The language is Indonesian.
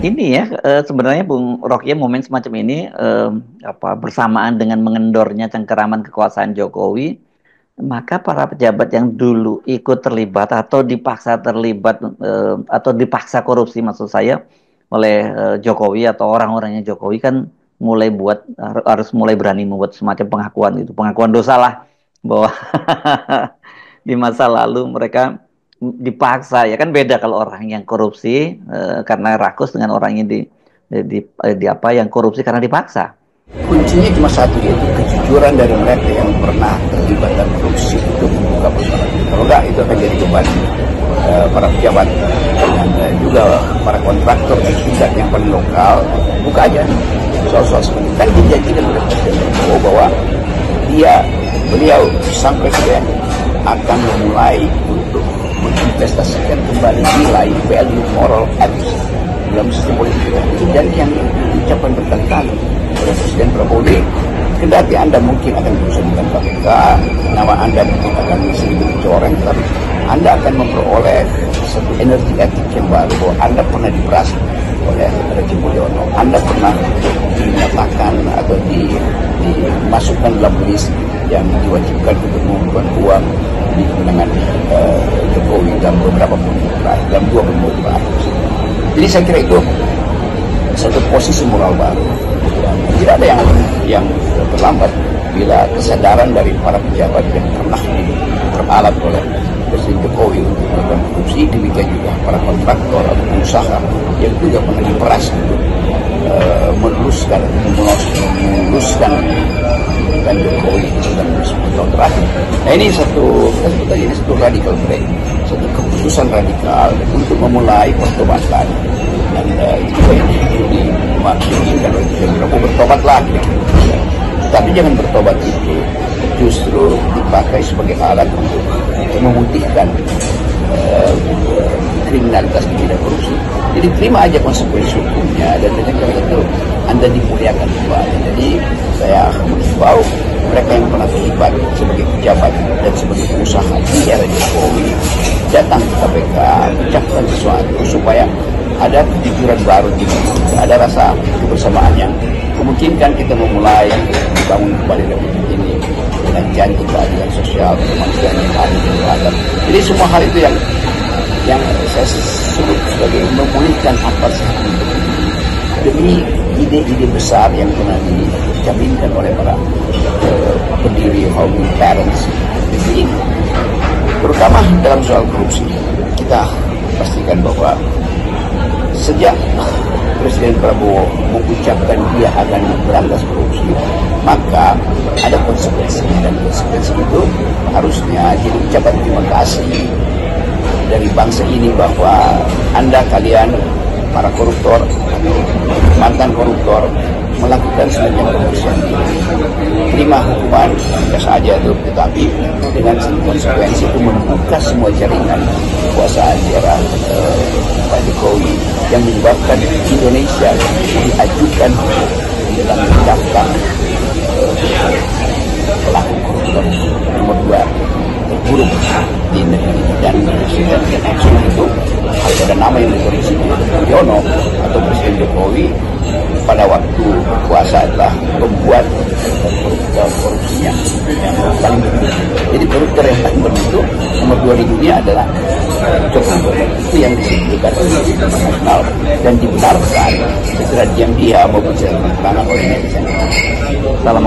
Ini ya, sebenarnya Bung Rocky, momen semacam ini bersamaan dengan mengendornya cengkeraman kekuasaan Jokowi, maka para pejabat yang dulu ikut terlibat atau dipaksa terlibat atau dipaksa korupsi maksud saya oleh Jokowi atau orang-orangnya Jokowi kan harus mulai berani membuat semacam pengakuan dosa lah bahwa di masa lalu mereka dipaksa, ya kan beda kalau orang yang korupsi karena rakus dengan orang yang di apa yang korupsi karena dipaksa. Kuncinya cuma satu, yaitu kejujuran dari mereka yang pernah terlibat dalam korupsi itu membuka persoalan. Kalau enggak, itu akan jadi beban para pejabat dan juga para kontraktor dan pusat yang paling lokal. Buka aja nih soal-soal seperti itu. Kan dijanjikan oleh Presiden Prabowo bahwa beliau sampai presiden akan memulai untuk menginvestasikan kembali nilai value moral values dalam sistem politik. Itu janji yang diucapkan berkali-kali oleh Presiden Prabowo. Kendati Anda mungkin akan berusaha dengan KPK, nama Anda mungkin akan sedikit dicoreng, tapi Anda akan memperoleh satu energi etik yang baru bahwa Anda pernah diperas oleh Rejim Mulyono. Anda pernah dinyatakan atau dimasukkan dalam list yang diwajibkan untuk mengumpulkan uang di kemenangan Jokowi dalam beberapa pemilu terakhir, dalam 2 pemilu terakhir. Jadi saya kira itu satu posisi moral baru. Tidak ada yang terlambat bila kesadaran dari para pejabat yang pernah diperalat oleh Presiden Jokowi untuk melakukan korupsi, demikian juga para kontraktor atau pengusaha yang juga pernah diperas untuk meluluskan dan Jokowi dalam 10 tahun terakhir. Nah, ini satu radical break, satu keputusan radikal untuk memulai pertobatan. Dan itu yang dimaksudkan oleh Presiden Prabowo, bertobatlah. Tapi jangan bertobat itu justru dipakai sebagai alat untuk memutihkan kriminalitas di bidang korupsi. Jadi terima aja konsekuensi hukumnya dan dengan itu Anda dimuliakan kembali. Jadi saya mengimbau mereka yang pernah terlibat sebagai pejabat dan sebagai pengusaha di era Jokowi datang ke KPK, ucapkan sesuatu supaya ada kejujuran baru di kita, ada rasa kebersamaan yang memungkinkan kita memulai membangun kembali republik ini dengan janji keadilan sosial, kemanusiaan yang adil dan beradab. Jadi semua hal itu yang saya sebut sebagai memulihkan akal sehat demi ide-ide besar yang pernah dijaminkan oleh para pendiri Home Parents. Jadi terutama dalam soal korupsi, kita pastikan bahwa sejak Presiden Prabowo mengucapkan dia akan berantas korupsi, maka ada konsekuensi, dan konsekuensi itu harusnya jadi ucapan terima kasih dari bangsa ini bahwa kalian para koruptor, mantan koruptor melakukan semacam pembersihan diri, terima hukuman biasa aja tuh, tetapi dengan konsekuensi itu membuka semua jaringan kekuasaan di era Pak Jokowi yang menyebabkan Indonesia diajukan dalam daftar pelaku koruptor nomor 2 terburuk di negeri. Dan Presiden Nixon itu harus ada nama yang dikoreksi Mulyono atau Presiden Jokowi pada waktu kuasa adalah membuat korupsinya yang paling berbeda. Jadi koruptor yang paling berbeda nomor 2 di dunia adalah Jokowi. Itu yang disebutkan oleh internasional dan dibenarkan secara diam-diam maupun secara terang oleh netizen. Salam.